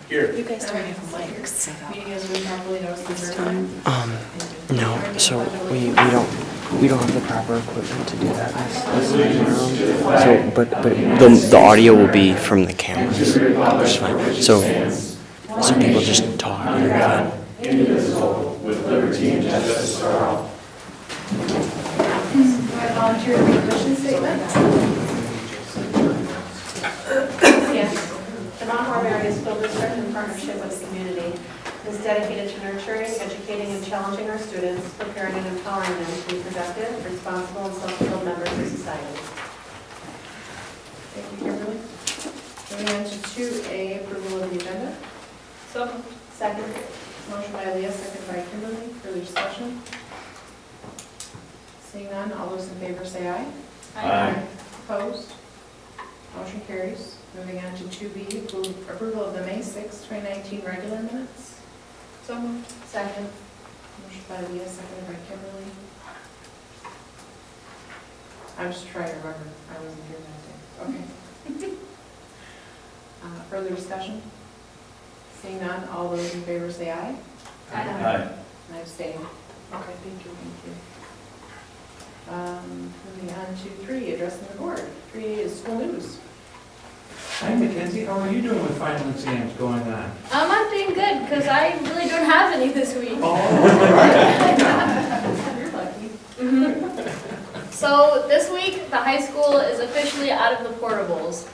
Here. You guys don't have mics set up. Meeting has been properly noticed and certified. No, so we don't have the proper equipment to do that this time around. So, but the audio will be from the cameras, which is fine. So people just talk and everything. Indivisible, with liberty and justice for all. I volunteer to read the mission statement. Yes. The Mount Horeb Area School District, in partnership with the community, is dedicated to nurturing, educating, and challenging our students, preparing and empowering them to be productive, responsible, and self-fulfilled members of society. Thank you, Kimberly. Moving on to 2A, approval of the agenda. So moved. Second. Motion by Leah, second by Kimberly. Further discussion? Seeing none, all those in favor say aye. Aye. Opposed? Motion carries. Moving on to 2B, approval of the May 6, 2019 regular minutes. So moved. Second. Motion by Leah, seconded by Kimberly. I'm just trying to remember. I wasn't here that day. Okay. Further discussion? Seeing none, all those in favor say aye. Aye. I abstain. Okay, thank you. Moving on to 3, addressing the board. 3A is school news. Hi Mackenzie, how are you doing with final exams going on? I'm doing good because I really don't have any this week. Oh, You're lucky. So this week, the high school is officially out of the portables.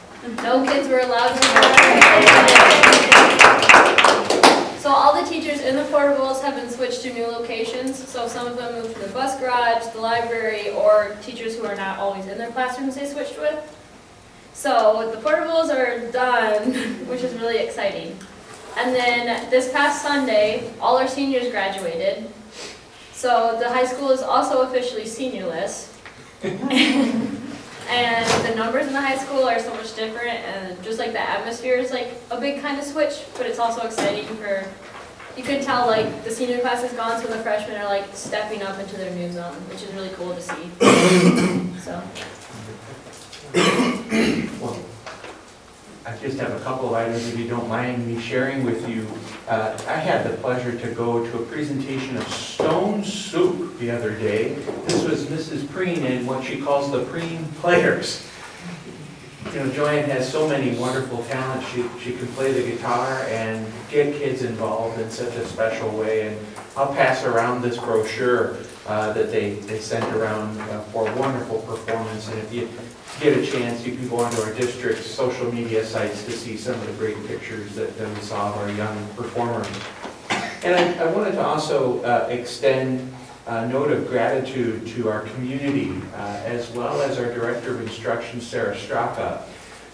No kids were allowed to work. So all the teachers in the portables have been switched to new locations. So some of them moved to the bus garage, the library, or teachers who are not always in their classrooms they switched with. So the portables are done, which is really exciting. And then this past Sunday, all our seniors graduated. So the high school is also officially seniorless. And the numbers in the high school are so much different, and just like the atmosphere is like a big kind of switch, but it's also exciting for, you could tell like the senior class is gone, so the freshmen are like stepping up into their new zone, which is really cool to see. So. well, I just have a couple of items, if you don't mind me sharing with you. I had the pleasure to go to a presentation of stone soup the other day. This was Mrs. Preen and what she calls the Preen Players. You know, Joanne has so many wonderful talents. She can play the guitar and get kids involved in such a special way. And I'll pass around this brochure that they sent around for a wonderful performance. And if you get a chance, you can go onto our district's social media sites to see some of the great pictures that we saw of our young performers. And I wanted to also extend a note of gratitude to our community, as well as our Director of Instruction, Sarah Straka.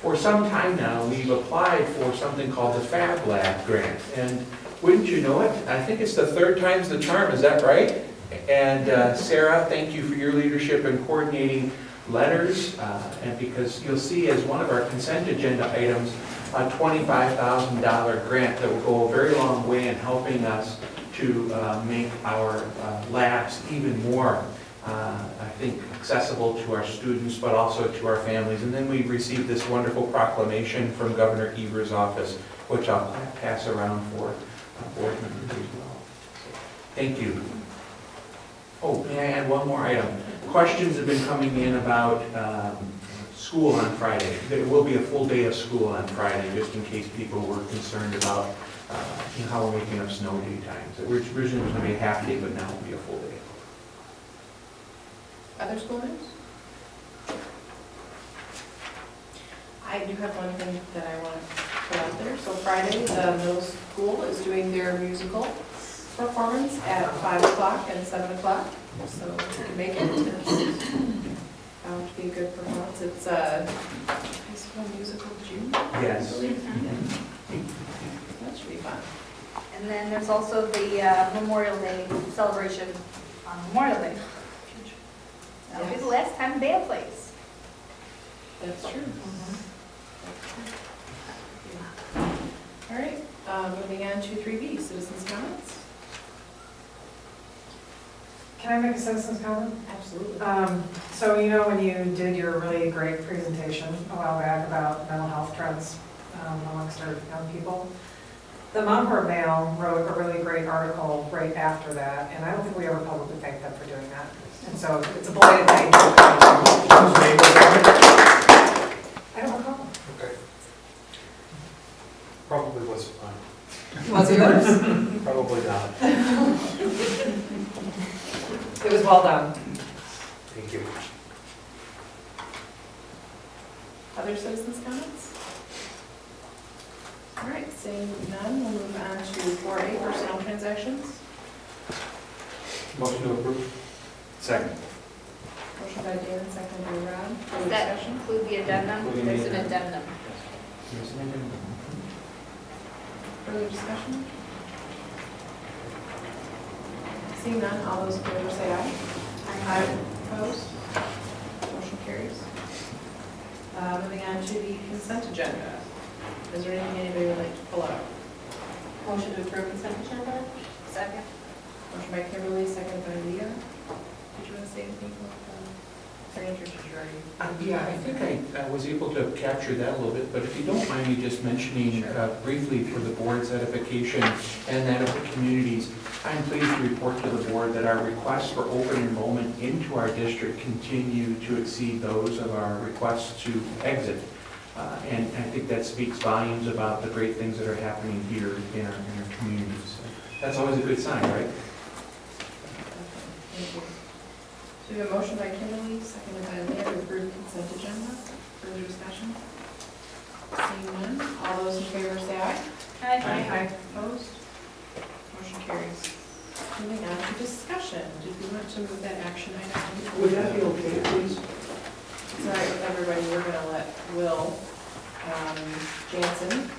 For some time now, we've applied for something called the Fab Lab grant. And wouldn't you know it, I think it's the 3rd time's the charm, is that right? And Sarah, thank you for your leadership in coordinating letters, and because you'll see as one of our consent agenda items, a $25,000 grant that will go a very long way in helping us to make our labs even more, I think, accessible to our students, but also to our families. And then we received this wonderful proclamation from Governor Evers' office, which I'll pass around for board members as well. Thank you. Oh, may I add one more item? Questions have been coming in about school on Friday. There will be a full day of school on Friday, just in case people were concerned about how we're making up snow day times. Originally it was going to be a half day, but now it will be a full day. Other school news? I do have one thing that I want to put out there. So Friday, the middle school is doing their musical performance at 5 o'clock and 7 o'clock. So if you can make it, it's bound to be a good performance. It's a high school musical June, I Yes. believe. Yeah. That should be fun. And then there's also the Memorial Day celebration on Memorial Day. That'll be the last time the band plays. That's true. All right, moving on to 3B, citizens' comments. Can I make a citizen's comment? Absolutely. So you know when you did your really great presentation a while back about mental health trends amongst our young people. The Mount Horeb Mail wrote a really great article right after that, and I don't think we ever publicly thanked them for doing that. And so it's a belated thank you. Whose name was that? I don't recall. Okay. Probably was fine. Was it yours? Probably not. It was well done. Thank you. Other citizens' comments? All right, seeing none, we'll move on to 4A, personnel transactions. Motion to approve? Second. Motion by Dan, second by Rob. Further Does that discussion? include the addendum? Including There's the an addendum. Further discussion? Seeing none, all those in favor say aye. Aye. Opposed? Motion carries. Moving on to the consent agenda. Is there anything anybody would like to pull out? Motion to approve consent agenda? Second. Motion by Kimberly, second by Leah. Did you want to say anything about the answers you already? Yeah, I think I was able to capture that a little bit, but if you don't mind me just mentioning briefly for the board's edification and that of the communities, I'm pleased to report to the board that our requests for open enrollment into our district continue to exceed those of our requests to exit. And I think that speaks volumes about the great things that are happening here in our communities. That's always a good sign, right? Thank you. So we have a motion by Kimberly, seconded by Leah to approve consent agenda. Further discussion? Seeing none, all those in favor say aye. Aye. Opposed? Motion carries. Moving on to discussion. Did we want to move that action item? Would that be okay, please? It's all right with everybody. We're going to let Will Jansen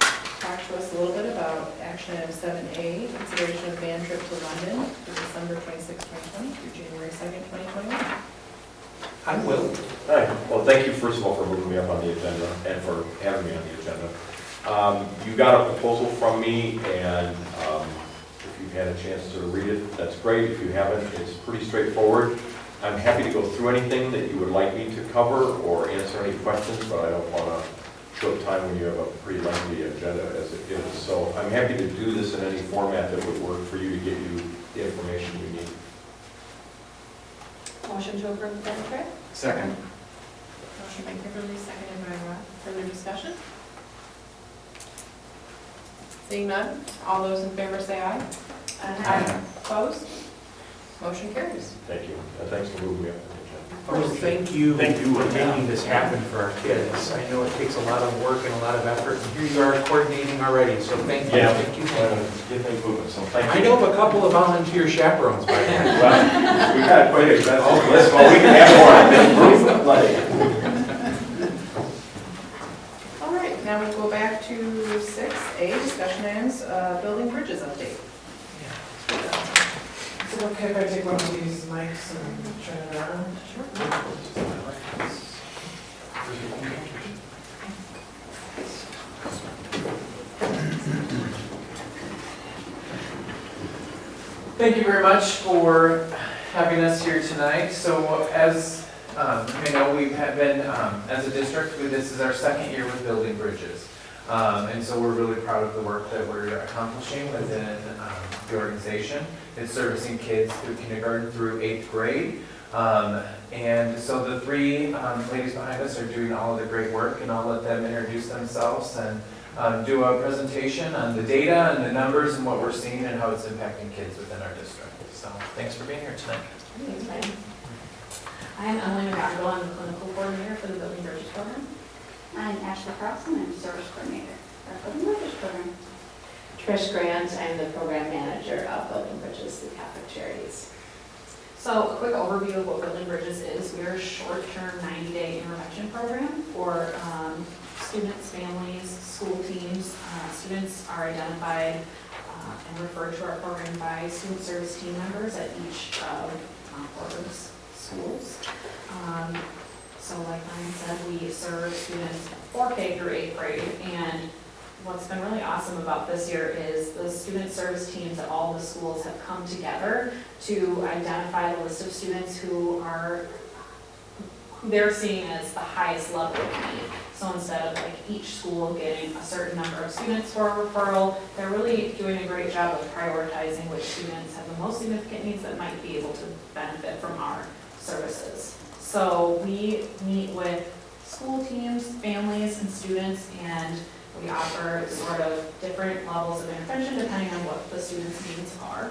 talk to us a little bit about action item 7A, consideration of band trip to London for December 26, 2020 through January 2nd, 2021. I will. Hi, well, thank you first of all for moving me up on the agenda and for having me on the agenda. You got a proposal from me, and if you've had a chance to read it, that's great. If you haven't, it's pretty straightforward. I'm happy to go through anything that you would like me to cover or answer any questions, but I don't want to show time when you have a pretty lengthy agenda as it is. So I'm happy to do this in any format that would work for you to get you the information you need. Motion to approve the band trip? Second. Motion by Kimberly, seconded by Rob. Further discussion? Seeing none, all those in favor say aye. Opposed? Motion carries. Thank you. And thanks for moving me up on the agenda. Oh, thank you for making this happen for our kids. I know it takes a lot of work and a lot of effort, and here you are coordinating already, so thank you. Yeah. Thank you. Get things moving, so thank I you. know of a couple of volunteer chaperones by the way. Well, we got quite a extensive list, well, we can have more. All right, now we'll go back to 6A, discussion items, building bridges update. Is it okay if I take one of these mics and turn it around? Thank you very much for having us here tonight. So as you may know, we've been, as a district, this is our second year with building bridges. And so we're really proud of the work that we're accomplishing within the organization. It's servicing kids through kindergarten through 8th grade. And so the three ladies behind us are doing all of the great work, and I'll let them introduce themselves and do a presentation on the data and the numbers and what we're seeing and how it's impacting kids within our district. So thanks for being here tonight. I'm Emily McGonigal. I'm the clinical coordinator for the Building Bridges program. I'm Ashley Carlson. I'm the service coordinator for the Building Bridges program. Trish Grant, I'm the program manager of Building Bridges through Catholic Charities. So a quick overview of what Building Bridges is. We're a short-term 90-day intervention program for students, families, school teams. Students are identified and referred to our program by student service team members at each of Horeb's schools. So like Ryan said, we serve students 4K through 8th grade, and what's been really awesome about this year is the student service teams at all the schools have come together to identify the list of students who are who they're seeing as the highest level of need. So instead of like each school getting a certain number of students for a referral, they're really doing a great job of prioritizing which students have the most significant needs that might be able to benefit from our services. So we meet with school teams, families, and students, and we offer sort of different levels of intervention depending on what the students' needs are.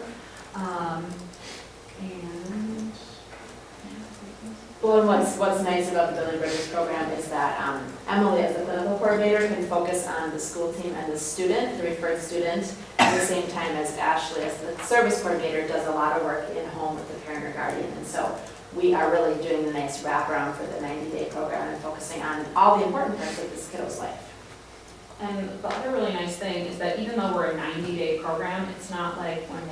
Well, and what's nice about the Building Bridges program is that Emily, as the clinical coordinator, can focus on the school team and the student, the referred student, at the same time as Ashley, as the service coordinator, does a lot of work in home with the parent or guardian. And so we are really doing the nice wraparound for the 90-day program and focusing on all the important parts of this kiddo's life. And the other really nice thing is that even though we're a 90-day program, it's not like when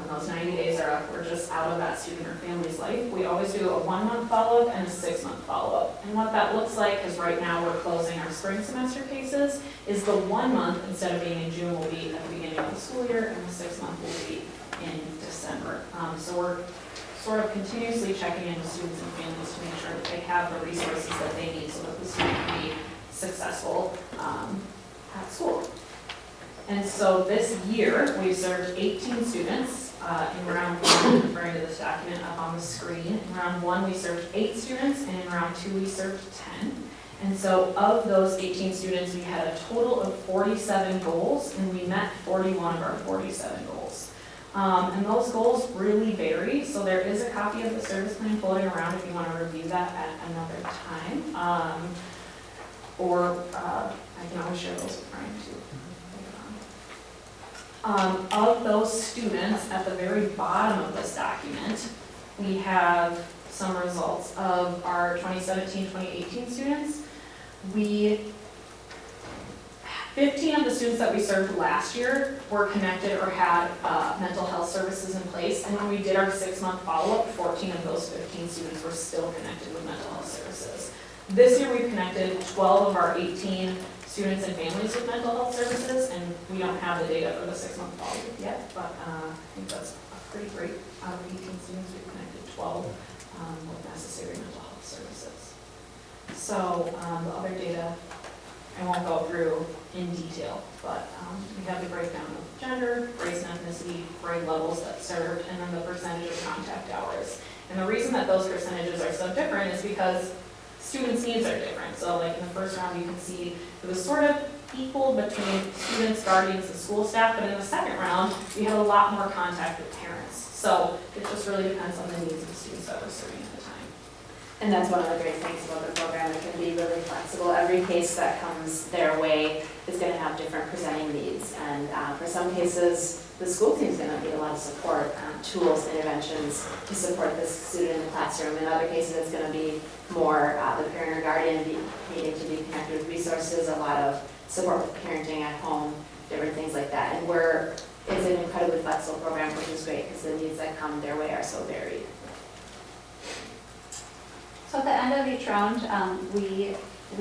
those 90 days are up, we're just out of that student or family's life. We always do a 1-month follow-up and a 6-month follow-up. And what that looks like, because right now we're closing our spring semester cases, is the 1 month, instead of being in June, will be at the beginning of the school year, and the 6th month will be in December. So we're sort of continuously checking in with students and families to make sure that they have the resources that they need so that the student can be successful at school. And so this year, we've served 18 students in round 1, referring to this document up on the screen. In round 1, we served 8 students, and in round 2, we served 10. And so of those 18 students, we had a total of 47 goals, and we met 41 of our 47 goals. And those goals really vary, so there is a copy of the service plan floating around if you want to review that at another time. I can always share those with Brian too. Of those students, at the very bottom of this document, we have some results of our 2017-2018 students. 15 of the students that we served last year were connected or had mental health services in place, and when we did our 6-month follow-up, 14 of those 15 students were still connected with mental health services. This year we've connected 12 of our 18 students and families with mental health services, and we don't have the data for the 6-month follow-up yet, but I think that's a pretty great. Out of 18 students, we've connected 12 with necessary mental health services. So the other data I won't go through in detail, but we have the breakdown of gender, race and ethnicity, grade levels that served, and then the percentage of contact hours. And the reason that those percentages are so different is because students' needs are different. So like in the first round, you can see it was sort of equal between students, guardians, and school staff, but in the second round, we had a lot more contact with parents. So it just really depends on the needs of the students that we're serving at the time. And that's one of the great things about the program. It can be really flexible. Every case that comes their way is going to have different presenting needs. And for some cases, the school team is going to need a lot of support, tools, interventions to support this student in the classroom. In other cases, it's going to be more the parent or guardian needing to be connected with resources, a lot of support with parenting at home, different things like that. And it's an incredibly flexible program, which is great because the needs that come their way are so varied. So at the end of each round, we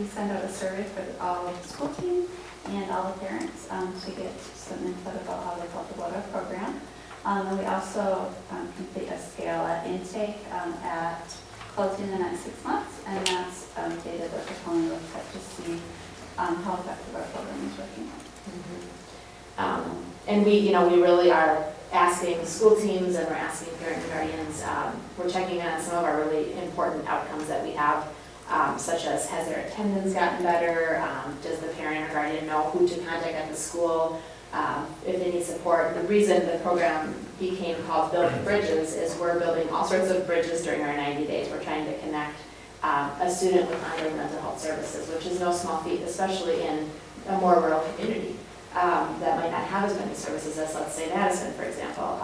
send out a survey for all of the school team and all the parents to get some input about how they felt about our program. And we also complete a scale at intake at closing the next 6 months, and that's data that we're calling look at to see how effective our program is working. And we really are asking school teams and we're asking parents and guardians, we're checking in on some of our really important outcomes that we have, such as has their attendance gotten better, does the parent or guardian know who to contact at the school, if they need support. The reason the program became called Building Bridges is we're building all sorts of bridges during our 90 days. We're trying to connect a student with ongoing mental health services, which is no small feat, especially in a more rural community that might not have as many services as, let's say, Madison, for example.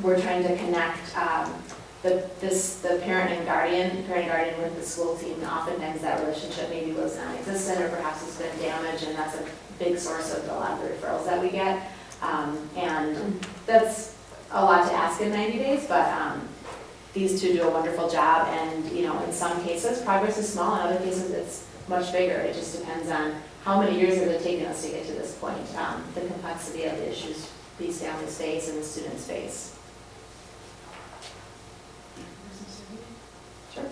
We're trying to connect the parent and guardian with the school team. Oftentimes that relationship maybe was non-existent or perhaps it's been damaged, and that's a big source of a lot of the referrals that we get. And that's a lot to ask in 90 days, but these two do a wonderful job, and in some cases progress is small, in other cases it's much bigger. It just depends on how many years has it taken us to get to this point, the complexity of the issues these families face and the students face. Sure.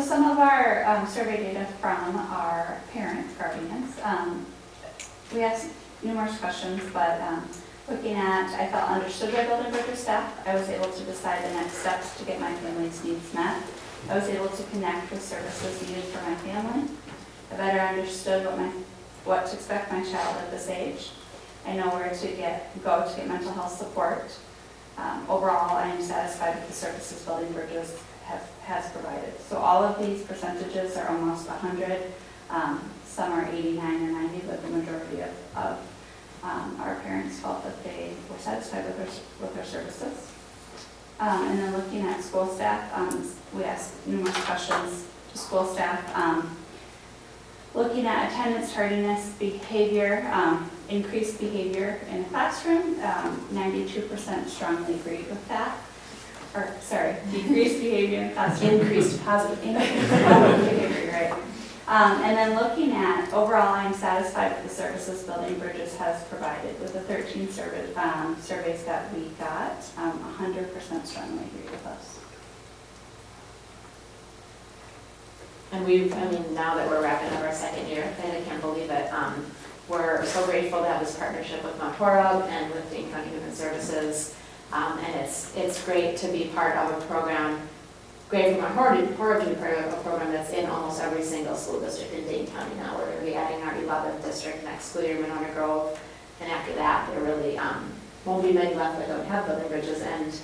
some of our survey data from our parent guardians, we asked numerous questions, but looking at, I felt understood by Building Bridges staff. I was able to decide the next steps to get my family's needs met. I was able to connect with services needed for my family. I better understood what to expect my child at this age. I know where to go to get mental health support. Overall, I am satisfied with the services Building Bridges has provided. So all of these percentages are almost 100. Some are 89 or 90, but the majority of our parents felt that they were satisfied with their services. And then looking at school staff, we asked numerous questions to school staff. Looking at attendance, tardiness, behavior, increased behavior in the classroom, 92% strongly agreed with that. Or, sorry, decreased behavior in the classroom. Increased positive Behavior, right. And then looking at, overall, I'm satisfied with the services Building Bridges has provided. With the 13 surveys that we got, 100% strongly agree with us. And now that we're wrapping up our second year, I can't believe it. We're so grateful to have this partnership with Mount Horeb and with Dane County Human Services. And it's great to be part of a program, great for Mount Horeb to be part of a program that's in almost every single school district in Dane County now. We're going to be adding our 11th district next school year, Monona Grove. And after that, there really won't be many left that don't have Building Bridges. And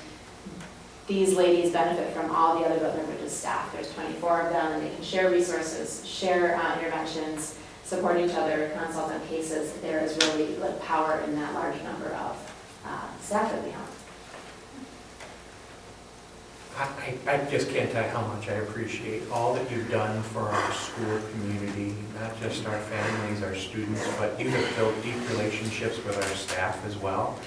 these ladies benefit from all the other Building Bridges staff. There's 24 of them, and they can share resources, share interventions, support each other, consult on cases. There is really power in that large number of staff that we have. I just can't tell you how much I appreciate all that you've done for our school community, not just our families, our students, but you have built deep relationships with our staff as well.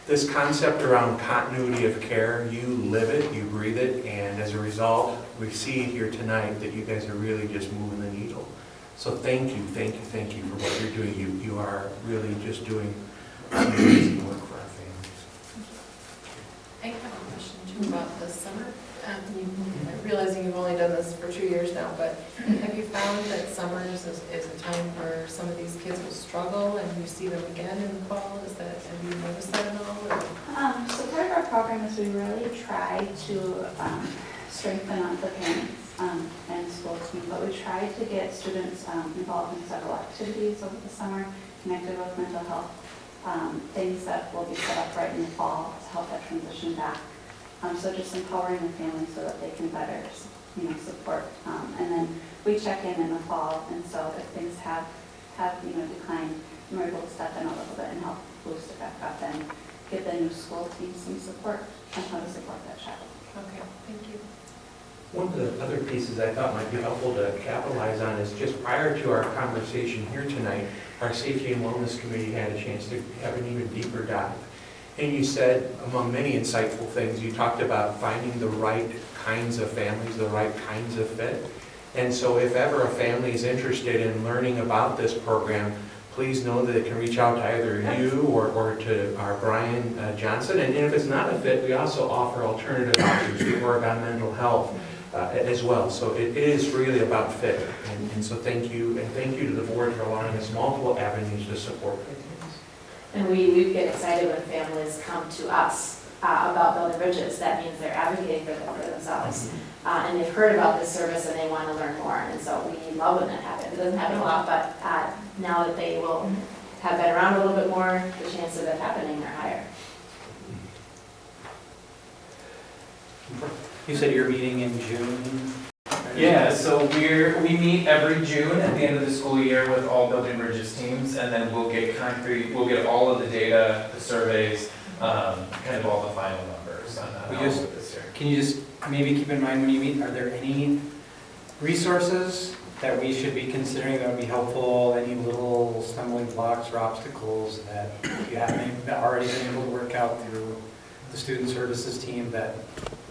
This concept around continuity of care, you live it, you breathe it, and as a result, we see here tonight that you guys are really just moving the needle. So thank you for what you're doing. You are really just doing amazing work for our families. I have a question too about the summer. Realizing you've only done this for 2 years now, but have you found that summers is a time where some of these kids will struggle and you see them again in the fall? Have you noticed that at all? So part of our program is we really try to strengthen up the parents and school team, but we try to get students involved in several activities over the summer, connected with mental health, things that will be set up right in the fall to help that transition back. So just empowering the family so that they can better, support. And then we check in the fall, and so if things have declined, we're able to step in a little bit and help boost it back up and give the new school team some support on how to support that child. Okay, thank you. One of the other pieces I thought might be helpful to capitalize on is just prior to our conversation here tonight, our Safety and Wellness Committee had a chance to have an even deeper dive. And you said, among many insightful things, you talked about finding the right kinds of families, the right kinds of fit. And so if ever a family is interested in learning about this program, please know that it can reach out to either you or to our Brian Johnson. And if it's not a fit, we also offer alternative options. We work on mental health as well. So it is really about fit. And so thank you, and thank you to the board for allowing us multiple avenues to support it. And we get excited when families come to us about Building Bridges. That means they're advocating for themselves. And they've heard about this service and they want to learn more. And so we love when that happens. It doesn't happen a lot, but now that they will have been around a little bit more, the chances of it happening are higher. You said you're meeting in June? Yeah, so we meet every June at the end of the school year with all Building Bridges teams, and then we'll get all of the data, the surveys, kind of all the final numbers on how this year. Can you just maybe keep in mind when you meet, are there any resources that we should be considering that would be helpful, any little stumbling blocks or obstacles that you haven't already been able to work out through the student services team that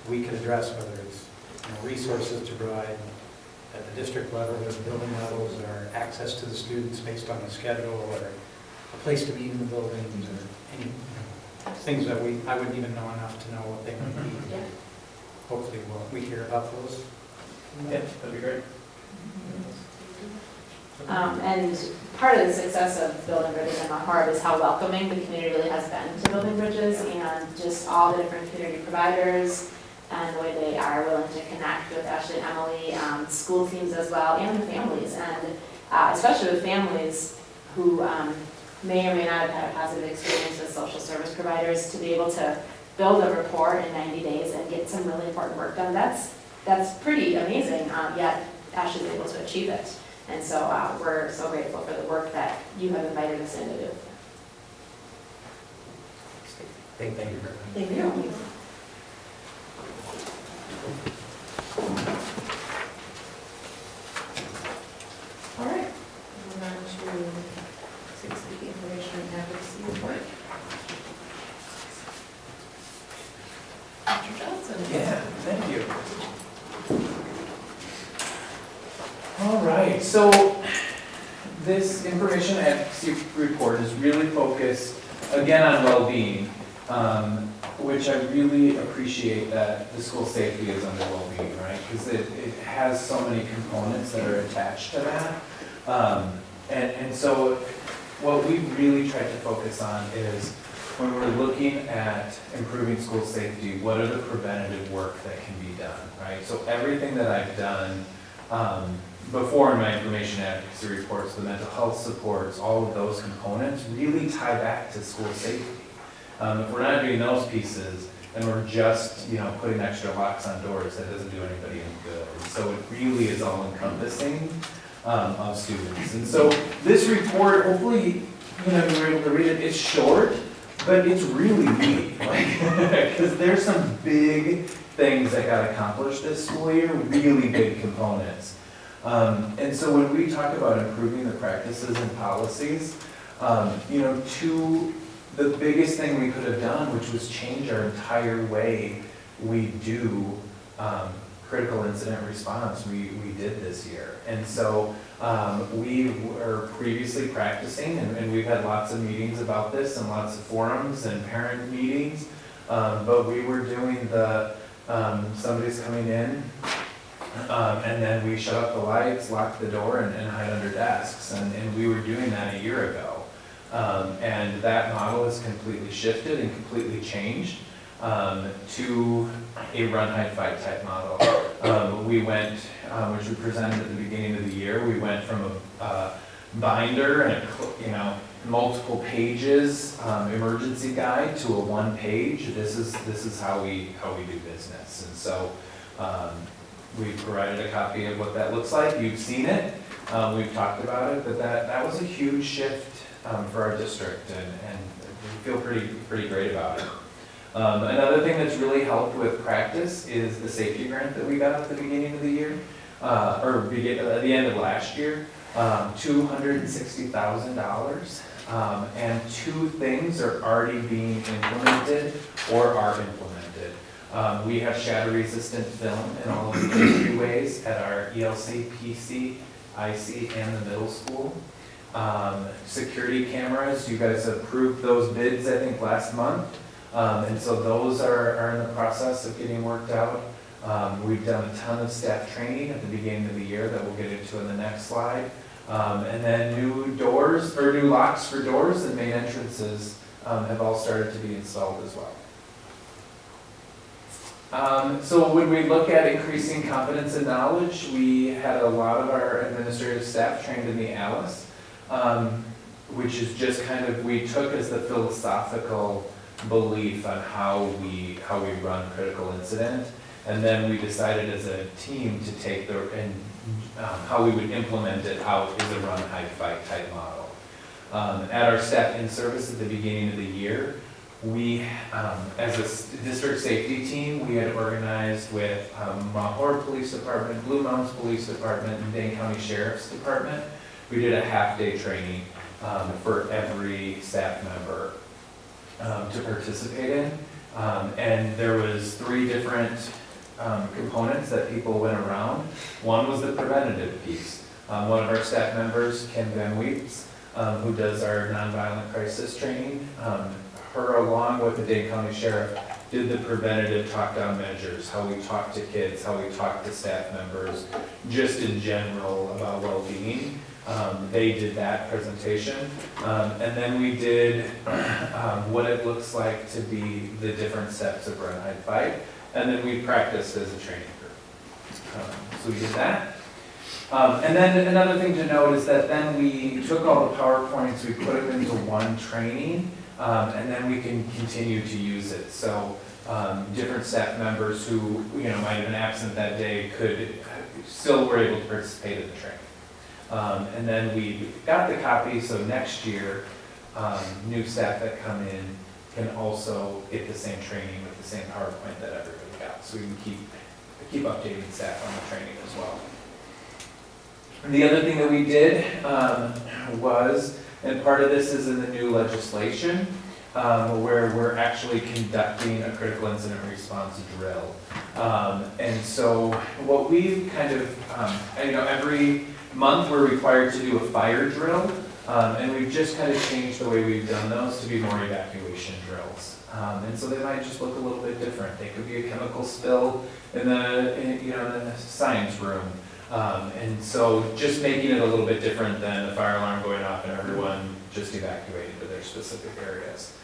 we could address, whether it's resources to provide at the district level, or building levels, or access to the students based on the schedule, or a place to meet in the buildings, or any things that I wouldn't even know enough to know what they might be. Yeah. Hopefully we hear about those. Yeah, that'd be great. And part of the success of Building Bridges in Mount Horeb is how welcoming the community really has been to Building Bridges, and just all the different community providers and the way they are willing to connect with Ashley and Emily, school teams as well, and the families, and especially with families who may or may not have had a positive experience with social service providers, to be able to build a rapport in 90 days and get some really important work done. That's pretty amazing, yet Ashley's able to achieve it. And so we're so grateful for the work that you have invited us in to do. Thank you very much. Thank you. All right, moving on to 6 information and advocacy report. Mr. Johnson. Yeah, thank you. All right, so this information advocacy report is really focused, again, on well-being, which I really appreciate that the school safety is under well-being, right? Because it has so many components that are attached to that. And so what we really tried to focus on is, when we're looking at improving school safety, what are the preventative work that can be done, right? So everything that I've done before in my information advocacy reports, the mental health supports, all of those components really tie back to school safety. If we're not doing those pieces, and we're just, putting extra locks on doors, that doesn't do anybody any good. And so it really is all encompassing of students. And so this report, hopefully, you were able to read it. It's short, but it's really meaty, because there's some big things that got accomplished this school year, really big components. And so when we talk about improving the practices and policies, the biggest thing we could have done, which was change our entire way we do critical incident response, we did this year. And so we were previously practicing, and we've had lots of meetings about this and lots of forums and parent meetings, but we were doing the, somebody's coming in, and then we shut off the lights, lock the door, and hide under desks. And we were doing that a year ago. And that model has completely shifted and completely changed to a run, hide, fight type model. We went, which we presented at the beginning of the year, we went from a binder and multiple pages emergency guide to a 1-page. This is how we do business. And so we provided a copy of what that looks like. You've seen it. We've talked about it, but that was a huge shift for our district, and we feel pretty great about it. Another thing that's really helped with practice is the safety grant that we got at the beginning of the year, or at the end of last year, $260,000. And 2 things are already being implemented or are implemented. We have shatter-resistant film in all of the entryways at our ELC, PC, IC, and the middle school. Security cameras, you guys approved those bids, I think, last month. And so those are in the process of getting worked out. We've done a ton of staff training at the beginning of the year that we'll get into in the next slide. And then new locks for doors and main entrances have all started to be installed as well. So when we look at increasing competence and knowledge, we had a lot of our administrative staff trained in the ALICE, which is just we took as the philosophical belief on how we run critical incident, and then we decided as a team to take how we would implement it out as a run, hide, fight type model. At our staff in service at the beginning of the year, we, as a district safety team, we had organized with Mount Horeb Police Department, Blue Mountains Police Department, and Dane County Sheriff's Department. We did a half-day training for every staff member to participate in. And there was 3 different components that people went around. One was the preventative piece. One of our staff members, Kim Van Weeps, who does our nonviolent crisis training, her along with the Dane County Sheriff did the preventative talk-down measures, how we talk to kids, how we talk to staff members, just in general about well-being. They did that presentation. And then we did what it looks like to be the different steps of run, hide, fight. And then we practiced as a training group. So we did that. And then another thing to note is that then we took all the PowerPoints, we put them into one training, and then we can continue to use it. So different staff members who might have been absent that day still were able to participate in the training. And then we got the copy, so next year, new staff that come in can also get the same training with the same PowerPoint that everybody got. So we can keep updating staff on the training as well. The other thing that we did was, and part of this is in the new legislation, where we're actually conducting a critical incident response drill. And so what we've kind of, every month we're required to do a fire drill, and we've just kind of changed the way we've done those to be more evacuation drills. And so they might just look a little bit different. They could be a chemical spill in the science room. And so just making it a little bit different than the fire alarm going off and everyone just evacuating to their specific areas.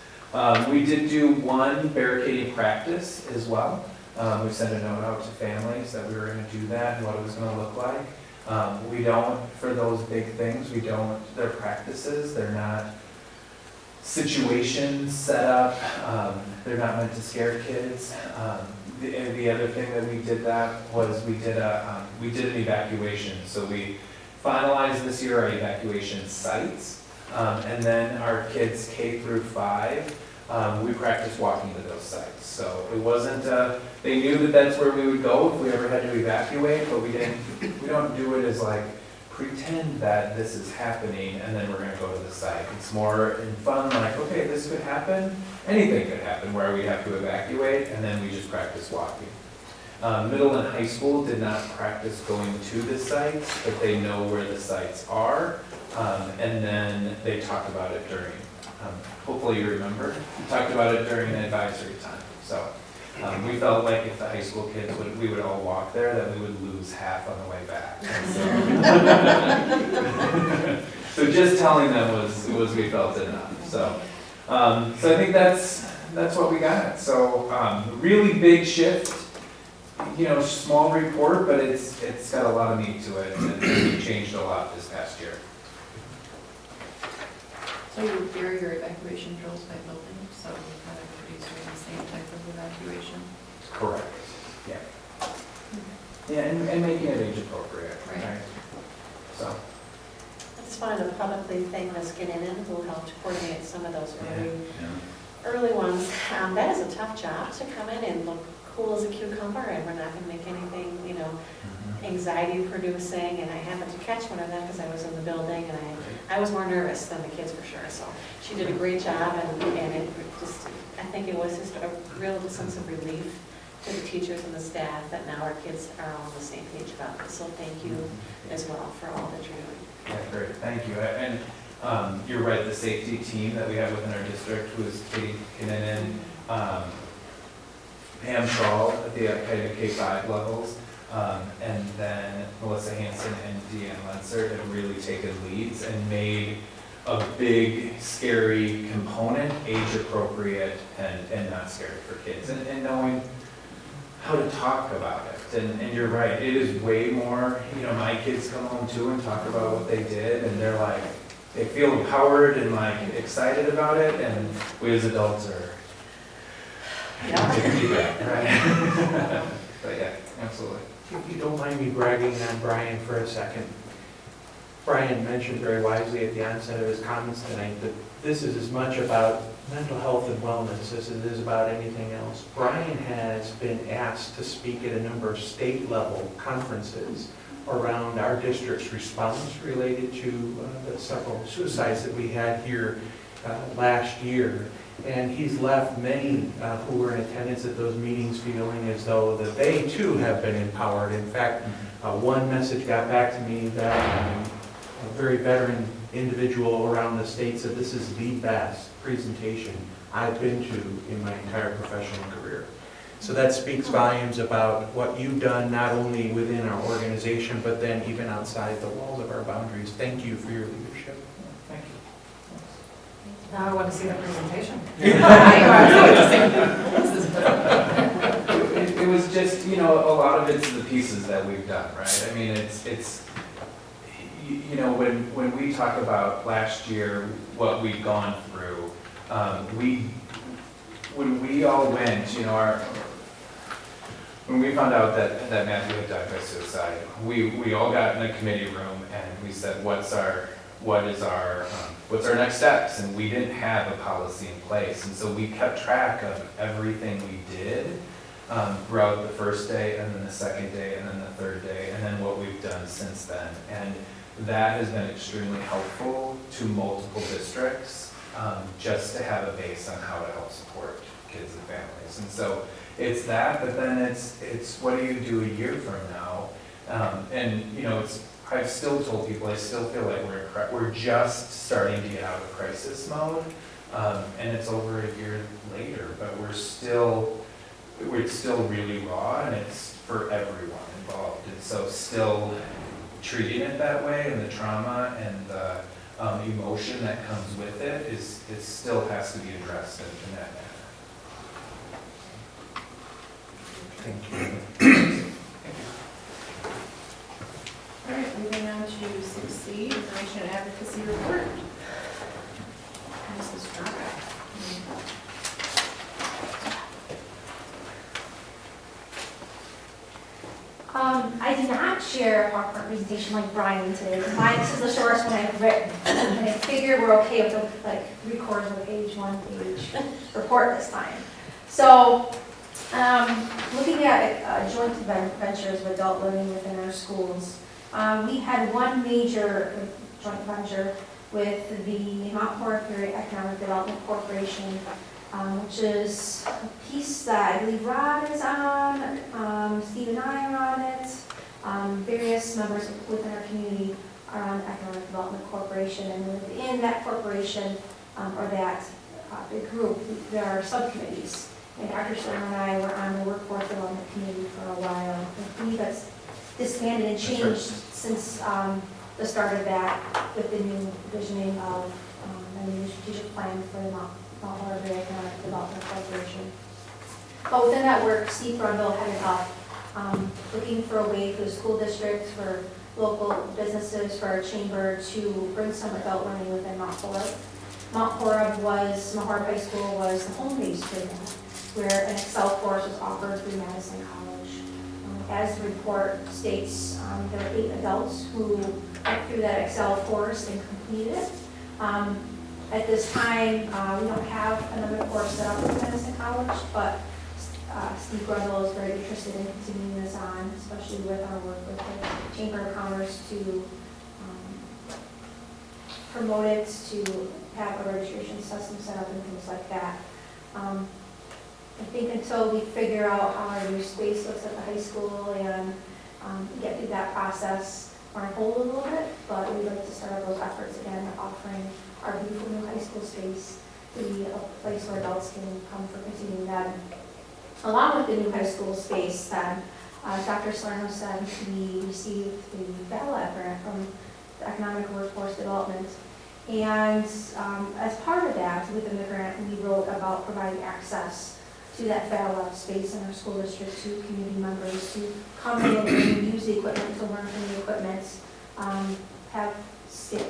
We did do one barricading practice as well. We sent a note out to families that we were going to do that and what it was going to look like. We don't, for those big things, they're practices, they're not situations set up, they're not meant to scare kids. The other thing that we did was we did an evacuation. So we finalized this year our evacuation sites, and then our kids K through 5, we practiced walking to those sites. So it wasn't, they knew that that's where we would go if we ever had to evacuate, but we don't do it as like, pretend that this is happening and then we're gonna go to the site. It's more in fun, like, okay, this could happen, anything could happen where we have to evacuate, and then we just practice walking. Middle and high school did not practice going to the sites, but they know where the sites are, and then they talked about it during, hopefully you remember, we talked about it during an advisory time. So we felt like if the high school kids we would all walk there, that we would lose half on the way back. So just telling them was we felt enough. So I think that's what we got. So really big shift, small report, but it's got a lot of meat to it, and we changed a lot this past year. So you vary your evacuation drills by building, so kind of everybody's doing the same type of evacuation? Correct. Yeah. Yeah, and making it age appropriate, right? So. I just wanted to publicly thank Ms. Kinnanen, who helped coordinate some of those early ones. That is a tough job to come in and look cool as a cucumber, and we're not going to make anything, anxiety producing. And I happened to catch one of them because I was in the building, and I was more nervous than the kids for sure. So she did a great job, and it just, I think it was just a real sense of relief to the teachers and the staff that now our kids are all on the same page about this. So thank you as well for all that you're doing. Yeah, great, thank you. And you're right, the safety team that we have within our district was Katie Kinnanen, Pam Shaw at the kind of K-5 levels, and then Melissa Hanson and Deanne Lenser have really taken leads and made a big, scary component age appropriate and not scary for kids, and knowing how to talk about it. And you're right, it is way more, my kids come home too and talk about what they did, and they're like, they feel empowered and like excited about it, and we as adults are taking feedback, right? But yeah, absolutely. If you don't mind me bragging on Brian for a second. Brian mentioned very wisely at the onset of his comments tonight that this is as much about mental health and wellness as it is about anything else. Brian has been asked to speak at a number of state-level conferences around our district's response related to the several suicides that we had here last year. And he's left many who were in attendance at those meetings feeling as though that they too have been empowered. In fact, one message got back to me that very veteran individual around the state said this is the best presentation I've been to in my entire professional career. So that speaks volumes about what you've done, not only within our organization, but then even outside the walls of our boundaries. Thank you for your leadership. Thank you. Now I want to see the presentation. It was just, you know, a lot of it's the pieces that we've done, right? I mean, it's you know, when we talk about last year, what we've gone through, when we all went, you know, when we found out that Matthew had died by suicide, we all got in a committee room and we said, what's our next steps? And we didn't have a policy in place, and so we kept track of everything we did throughout the first day, and then the second day, and then the third day, and then what we've done since then. And that has been extremely helpful to multiple districts, just to have a base on how to help support kids and families. And so it's that, but then it's what do you do a year from now? And you know, I've still told people, I still feel like we're just starting to get out of crisis mode, and it's over a year later, but we're still really raw, and it's for everyone involved. And so still treating it that way, and the trauma and the emotion that comes with it it still has to be addressed in that manner. Thank you. All right, moving on to 6C, Information and Advocacy Report. Mrs. Straka. I did not share a PowerPoint presentation like Brian did. This is the shortest one I've written. And I figured we're okay with the, like 3/4 of a page, 1 page report this time. So, looking at joint ventures of adult learning within our schools, we had one major joint venture with the Mount Horeb Area Economic Development Corporation, which is a piece that I believe Rod is on, Steve and I are on it. Various members within our community are on the Economic Development Corporation, and within that corporation, or that big group, there are subcommittees. And Dr. Stern and I were on the Workforce Development Committee for a while. I believe that's disbanded and changed since the start of that, with the new visioning of the new strategic plan for the Mount Horeb Area Economic Development Corporation. But within that work, Steve Brunville headed up, looking for a way for the school districts, for local businesses, for our chamber to bring some adult learning within Mount Horeb. Mount Horeb High School was the home base for that, where an Excel course was offered through Madison College. As the report states, there were 8 adults who went through that Excel course and completed it. At this time, we don't have another course set up at Madison College, but Steve Brunville is very interested in continuing this on, especially with our work with the Chamber of Commerce to promote it, to have a registration system set up and things like that. I think until we figure out how our new space looks at the high school and get through that process, we're on hold a little bit, but we'd like to start those efforts again, offering our beautiful new high school space to be a place where adults can come for continuing that. Along with the new high school space, then, Dr. Salerno said we received the BALAB grant from the Economic Workforce Development. And as part of that, within the grant, we wrote about providing access to that BALAB space in our school district to community members to come in and use the equipment, to learn from the equipment, have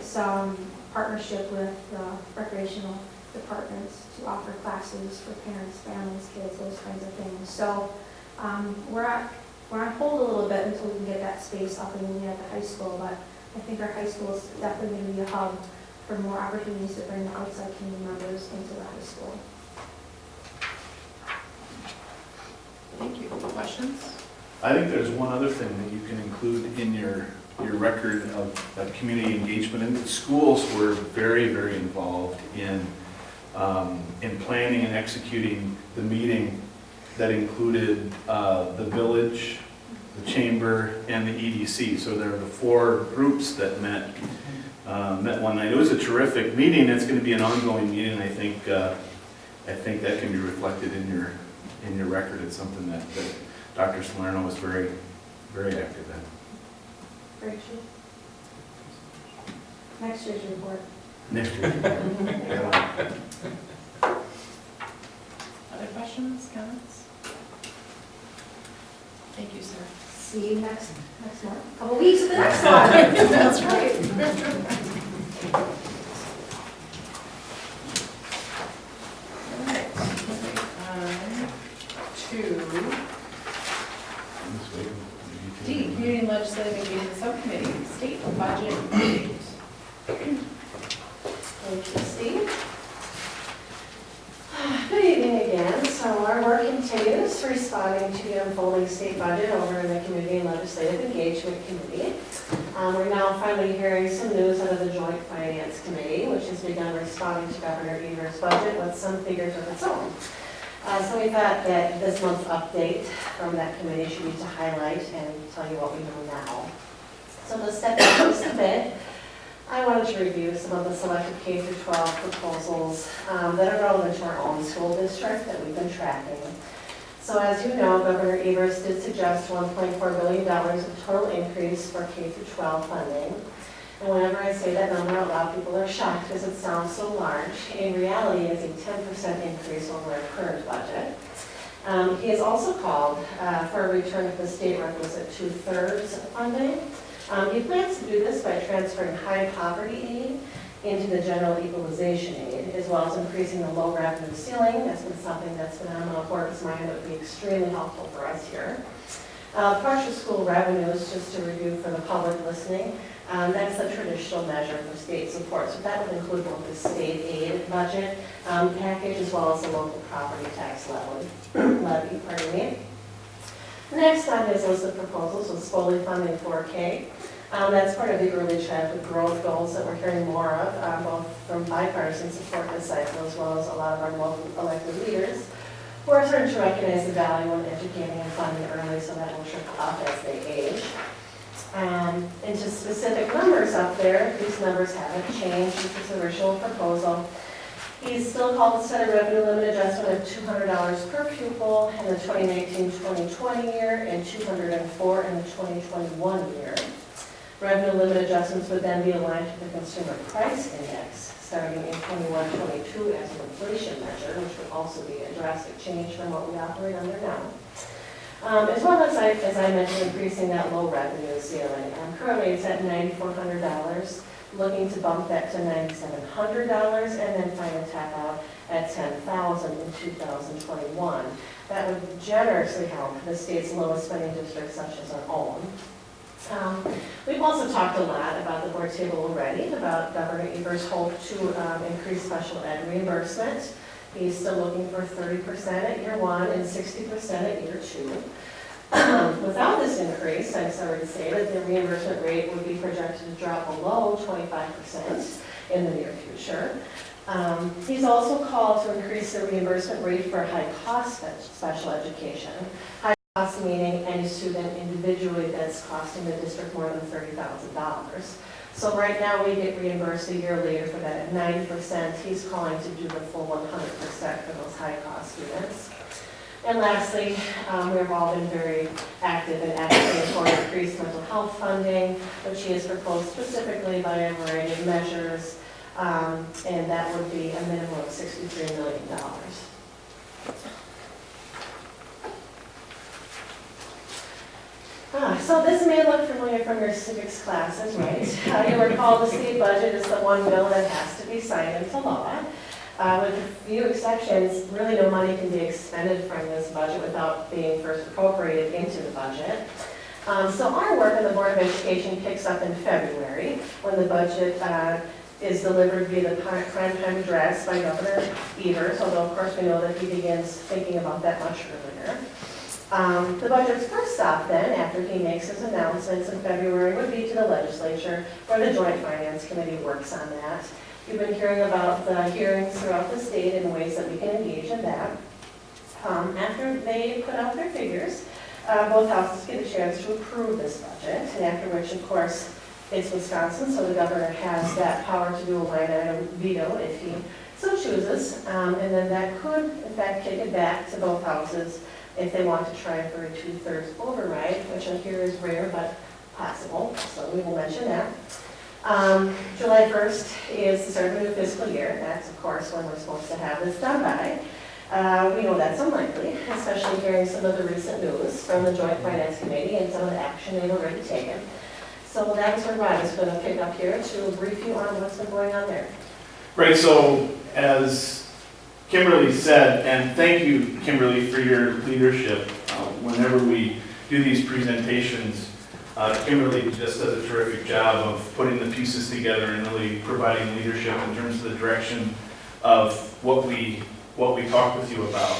some partnership with the recreational departments to offer classes for parents, families, kids, those kinds of things. So we're on hold a little bit until we can get that space up and running at the high school, but I think our high school is definitely going to be a hub for more opportunities to bring outside community members into the high school. Thank you. Questions? I think there's one other thing that you can include in your record of community engagement. And the schools were very, very involved in planning and executing the meeting that included the village, the chamber, and the EDC. So there are the 4 groups that met met one night. It was a terrific meeting. It's going to be an ongoing meeting. I think that can be reflected in your record. It's something that Dr. Salerno was very, very active in. Rachel? Next year's report. Next year. Other questions, comments? Thank you, sir. See you next month. Couple weeks at the next one. That's right. All right, moving on to D, Community and Legislative Engagement Subcommittee, State Budget Update. Thank you, Steve. Good evening again. So our work continues responding to the unfolding state budget over in the Community and Legislative Engagement Committee. We're now finally hearing some news out of the Joint Finance Committee, which has begun responding to Governor Ever's budget with some figures of its own. So we thought that this month's update from that committee should be to highlight and tell you what we know now. So to step back just a bit, I wanted to review some of the selected K-12 proposals that are relevant to our own school district that we've been tracking. So as you know, Governor Evers did suggest $1.4 billion of total increase for K-12 funding. And whenever I say that number out loud, people are shocked because it sounds so large. In reality, it's a 10% increase over our current budget. He has also called for a return of the state requisite 2/3 funding. He plans to do this by transferring high poverty aid into the general equalization aid, as well as increasing the low revenue ceiling. That's been something that's been on Horeb's mind that would be extremely helpful for us here. Partial school revenues, just to review for the public listening, that's a traditional measure for state support. So that would include both the state aid budget package as well as the local property tax levy. Pardon me. Next on his list of proposals was fully funding 4K. That's part of the early childhood growth goals that we're hearing more of, both from bipartisan support this cycle as well as a lot of our local elected leaders who are starting to recognize the value in educating and funding early so that will trickle up as they age. Into specific numbers up there, these numbers haven't changed since his original proposal. He's still called to set a revenue limit adjustment of $200 per pupil in the 2019-2020 year and $204 in the 2021 year. Revenue limit adjustments would then be aligned to the Consumer Price Index starting in 21-22 as an inflation measure, which would also be a drastic change from what we operate under now. As well as I mentioned, increasing that low revenue ceiling. Currently it's at $9,400. Looking to bump that to $9,700 and then finally tap out at $10,000 in 2021. That would generously help the state's lowest spending districts such as our own. We've also talked a lot about the board table already, about Governor Evers' hope to increase special ed reimbursement. He's still looking for 30% at year 1 and 60% at year 2. Without this increase, I'm sorry to say that the reimbursement rate would be projected to drop below 25% in the near future. He's also called to increase the reimbursement rate for high-cost special education. High cost meaning any student individually that's costing the district more than $30,000. So right now we get reimbursed a year later for that at 90%. He's calling to do the full 100% for those high-cost students. And lastly, we've all been very active in advocating for increased mental health funding, which he has proposed specifically by a variety of measures, and that would be a minimum of $63 million. So this may look familiar from your civics classes, right? You'll recall the state budget is the one bill that has to be signed into law. With a few exceptions, really no money can be expended from this budget without being first appropriated into the budget. So our work on the Board of Education picks up in February when the budget is delivered via the prime time address by Governor Evers, although of course we know that he begins thinking about that much earlier. The budget's first stop then, after he makes his announcements in February, would be to the legislature, where the Joint Finance Committee works on that. You've been hearing about the hearings throughout the state and ways that we can engage in that. After they put out their figures, both houses get a chance to approve this budget, and after which, of course, It's Wisconsin, so the governor has that power to do a line item veto if he so chooses. And then that could, in fact, kick it back to both houses if they want to try for a 2/3 override, which I hear is rare but possible, so we will mention that. July 1st is the start of the new fiscal year. That's, of course, when we're supposed to have this done by. We know that's unlikely, especially hearing some of the recent news from the Joint Finance Committee and some of the action they've already taken. So that is where Rod is going to pick up here to brief you on what's been going on there. Right, so as Kimberly said, and thank you, Kimberly, for your leadership. Whenever we do these presentations, Kimberly just does a terrific job of putting the pieces together and really providing leadership in terms of the direction of what we talk with you about.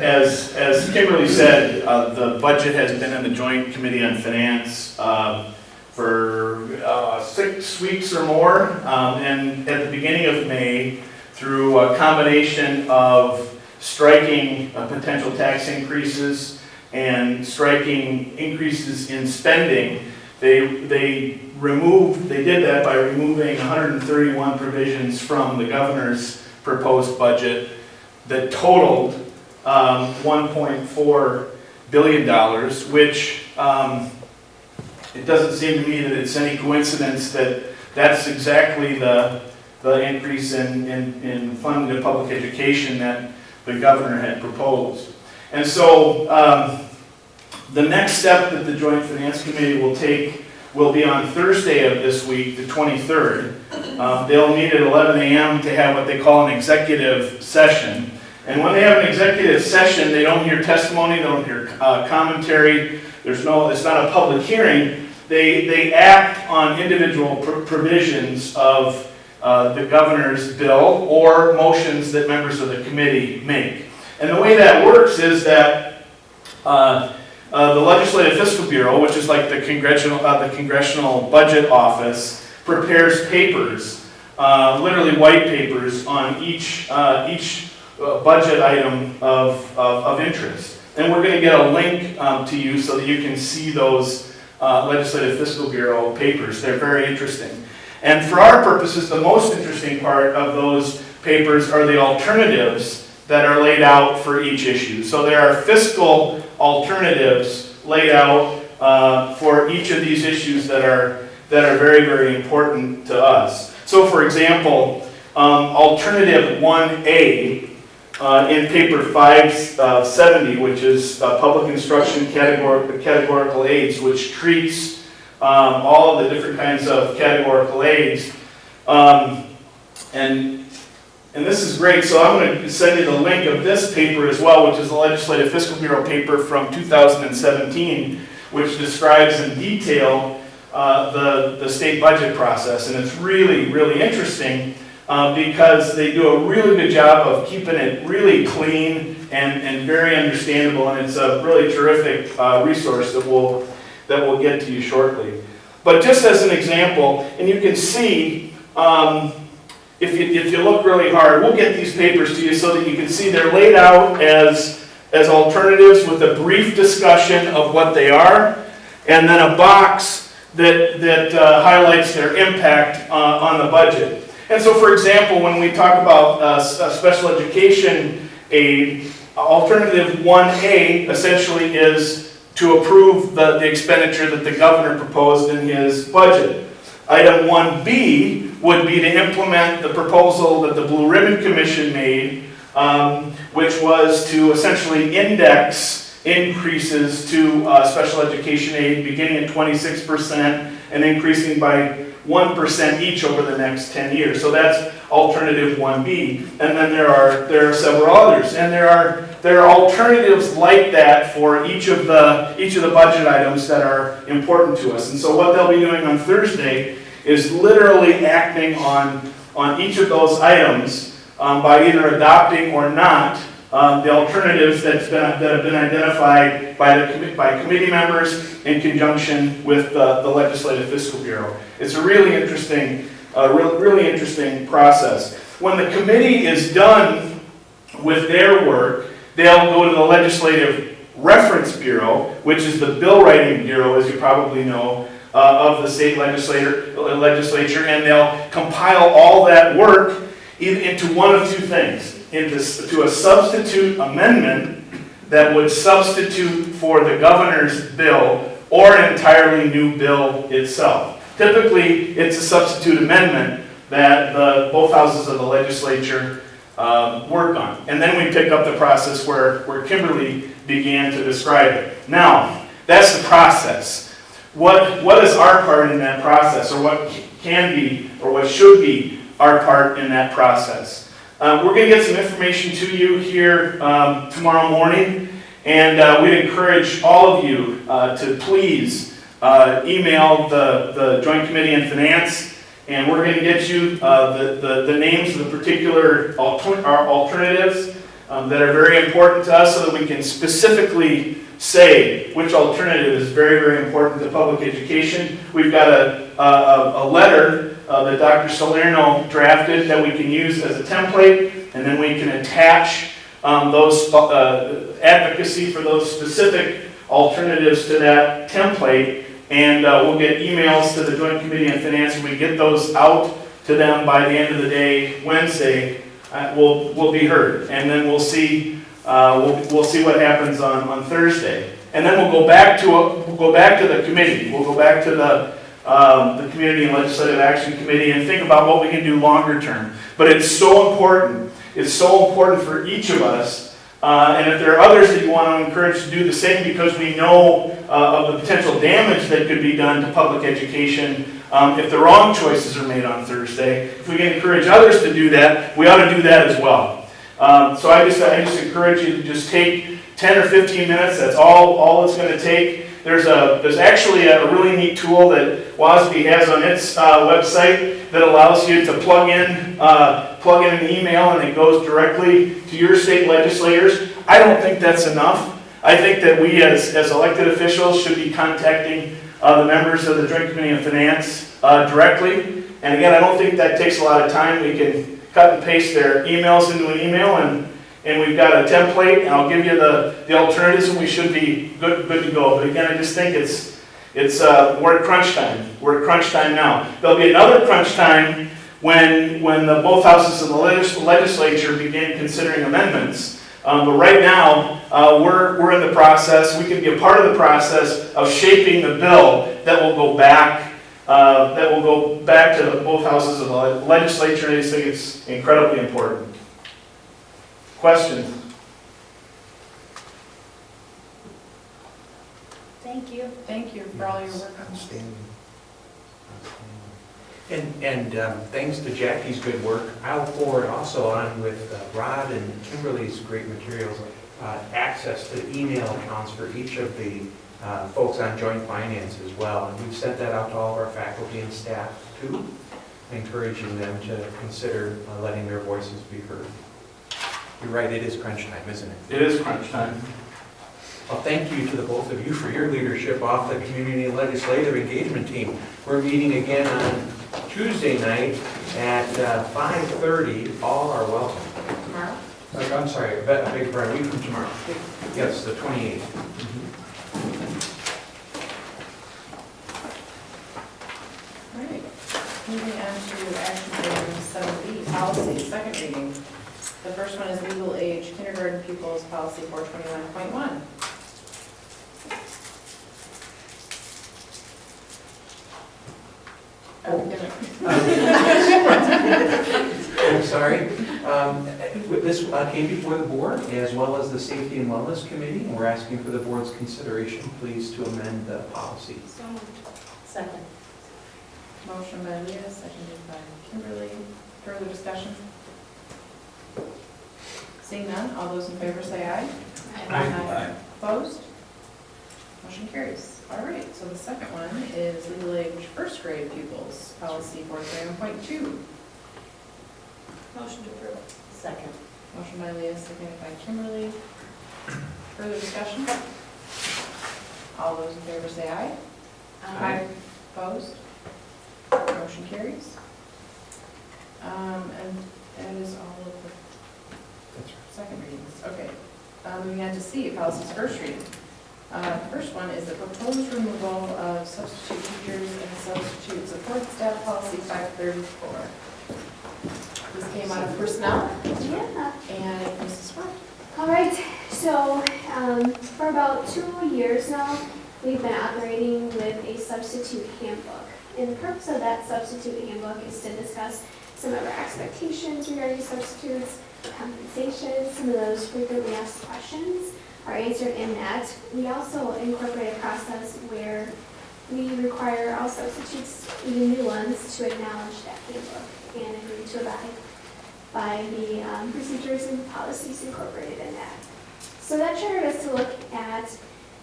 As Kimberly said, the budget has been in the Joint Committee on Finance for 6 weeks or more, and at the beginning of May, through a combination of striking potential tax increases and striking increases in spending, they did that by removing 131 provisions from the governor's proposed budget that totaled $1.4 billion, which it doesn't seem to me that it's any coincidence that that's exactly the increase in funding to public education that the governor had proposed. And so the next step that the Joint Finance Committee will take will be on Thursday of this week, the 23rd. They'll meet at 11 a.m. to have what they call an executive session. And when they have an executive session, they don't hear testimony, they don't hear commentary, it's not a public hearing. They act on individual provisions of the governor's bill or motions that members of the committee make. And the way that works is that the Legislative Fiscal Bureau, which is like the Congressional Budget Office, prepares papers, literally white papers, on each budget item of interest. And we're going to get a link to you so that you can see those Legislative Fiscal Bureau papers. They're very interesting. And for our purposes, the most interesting part of those papers are the alternatives that are laid out for each issue. So there are fiscal alternatives laid out for each of these issues that are very, very important to us. So for example, Alternative 1A in paper 570, which is public instruction categorical aids, which treats all of the different kinds of categorical aids. And this is great, so I'm going to send you the link of this paper as well, which is the Legislative Fiscal Bureau paper from 2017, which describes in detail the state budget process. And it's really, really interesting because they do a really good job of keeping it really clean and very understandable, and it's a really terrific resource that we'll get to you shortly. But just as an example, and you can see, if you look really hard, we'll get these papers to you so that you can see they're laid out as alternatives with a brief discussion of what they are, and then a box that highlights their impact on the budget. And so, for example, when we talk about special education aid, Alternative 1A essentially is to approve the expenditure that the governor proposed in his budget. Item 1B would be to implement the proposal that the Blue Ribbon Commission made, which was to essentially index increases to special education aid beginning at 26% and increasing by 1% each over the next 10 years. So that's Alternative 1B. And then there are several others. And there are alternatives like that for each of the budget items that are important to us. And so what they'll be doing on Thursday is literally acting on each of those items by either adopting or not the alternatives that have been identified by committee members in conjunction with the Legislative Fiscal Bureau. It's a really interesting process. When the committee is done with their work, they'll go to the Legislative Reference Bureau, which is the bill writing bureau, as you probably know, of the state legislature, and they'll compile all that work into one of two things, to a substitute amendment that would substitute for the governor's bill or an entirely new bill itself. Typically, it's a substitute amendment that both houses of the legislature work on. And then we pick up the process where Kimberly began to describe it. Now, that's the process. What is our part in that process, or what can be, or what should be our part in that process? We're going to get some information to you here tomorrow morning, and we'd encourage all of you to please email the Joint Committee on Finance, and we're going to get you the names of the particular alternatives that are very important to us, so that we can specifically say which alternative is very, very important to public education. We've got a letter that Dr. Salerno drafted that we can use as a template, and then we can attach those advocacy for those specific alternatives to that template, and we'll get emails to the Joint Committee on Finance, and we get those out to them by the end of the day, Wednesday. We'll be heard, and then we'll see what happens on Thursday, and then we'll go back to the committee. We'll go back to the Community and Legislative Action Committee and think about what we can do longer term. But it's so important. It's so important for each of us. And if there are others that you want to encourage to do the same, because we know of the potential damage that could be done to public education if the wrong choices are made on Thursday, if we can encourage others to do that, we ought to do that as well. So I just encourage you to just take 10 or 15 minutes. That's all it's going to take. There's actually a really neat tool that WASB has on its website that allows you to plug in an email, and it goes directly to your state legislators. I don't think that's enough. I think that we as elected officials should be contacting the members of the Joint Committee on Finance directly. And again, I don't think that takes a lot of time. We can cut and paste their emails into an email, and we've got a template, and I'll give you the alternatives, and we should be good to go. But again, I just think we're at crunch time. We're at crunch time now. There'll be another crunch time when both houses of the legislature begin considering amendments. But right now, we're in the process. We can be a part of the process of shaping the bill that will go back to both houses of the legislature. And I just think it's incredibly important. Questions? Thank you. Thank you for all your work on this. And thanks to Jackie's good work, I'll forward also on with Rod and Kimberly's great materials, access to email accounts for each of the folks on joint finance as well. And we've sent that out to all of our faculty and staff too, encouraging them to consider letting their voices be heard. You're right, it is crunch time, isn't it? It is crunch time. Well, thank you to the both of you for your leadership off the Community and Legislative Engagement Team. We're meeting again on Tuesday night at 5:30. All are welcome. Tomorrow? I'm sorry, a big part, a week from tomorrow. Yes, the 28th. All right. Moving on to action item 7B, policy, second reading. The first one is legal age kindergarten pupils, policy 421.1. I'm sorry. This came before the board as well as the Safety and Wellness Committee, and we're asking for the board's consideration, please, to amend the policy. So moved. Second. Motion by Leah, seconded by Kimberly. Further discussion? Seeing none, all those in favor say aye. Aye. Opposed? Motion carries. All right, so the second one is legal age first grade pupils, policy 421.2. Motion to approve. Second. Motion by Leah, seconded by Kimberly. Further discussion? All those in favor say aye. Aye. Opposed? Motion carries. And that is all of the second readings. Okay. Moving on to C, policy's first reading. First one is the proposed removal of substitute teachers and substitute support staff policy 534. This came out of personnel, Yeah. and Mrs. Swart. All right, so for about 2 years now, we've been operating with a substitute handbook. And the purpose of that substitute handbook is to discuss some of our expectations regarding substitutes, compensation, some of those frequently asked questions are answered in that. We also incorporate a process where we require all substitutes, even new ones, to acknowledge that handbook and agree to abide by the procedures and policies incorporated in that. So that triggered us to look at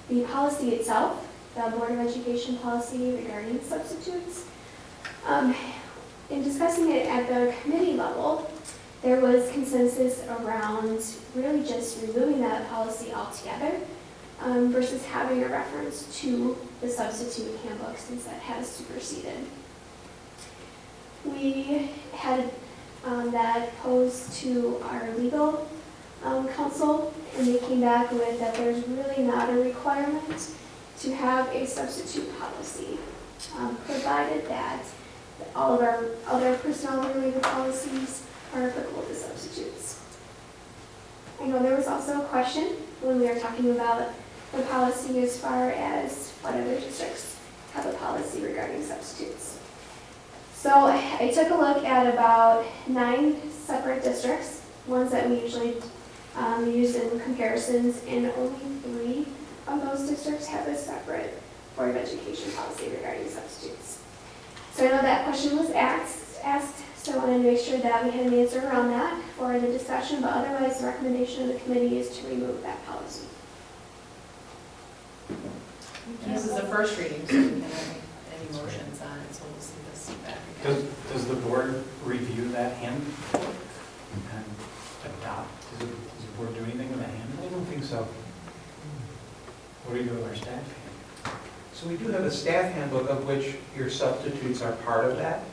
the policy itself, the Board of Education policy regarding substitutes. In discussing it at the committee level, there was consensus around really just removing that policy altogether versus having a reference to the substitute handbook since that has superseded. We had that posed to our legal counsel, and they came back with that there's really not a requirement to have a substitute policy, provided that all of our other personnel-related policies are applicable to substitutes. I know there was also a question when we were talking about the policy as far as what other districts have a policy regarding substitutes. So I took a look at about 9 separate districts, ones that we usually use in comparisons, and only 3 of those districts have a separate Board of Education policy regarding substitutes. So I know that question was asked, so I wanted to make sure that we had an answer around that for the discussion, but otherwise the recommendation of the committee is to remove that policy. This is a first reading, so we can't have any motions on it, so we'll see this back again. Does the board review that handbook and adopt? Does the board do anything with the handbook? I don't think so. What do you do with our staff handbook? So we do have a staff handbook of which your substitutes are part of that,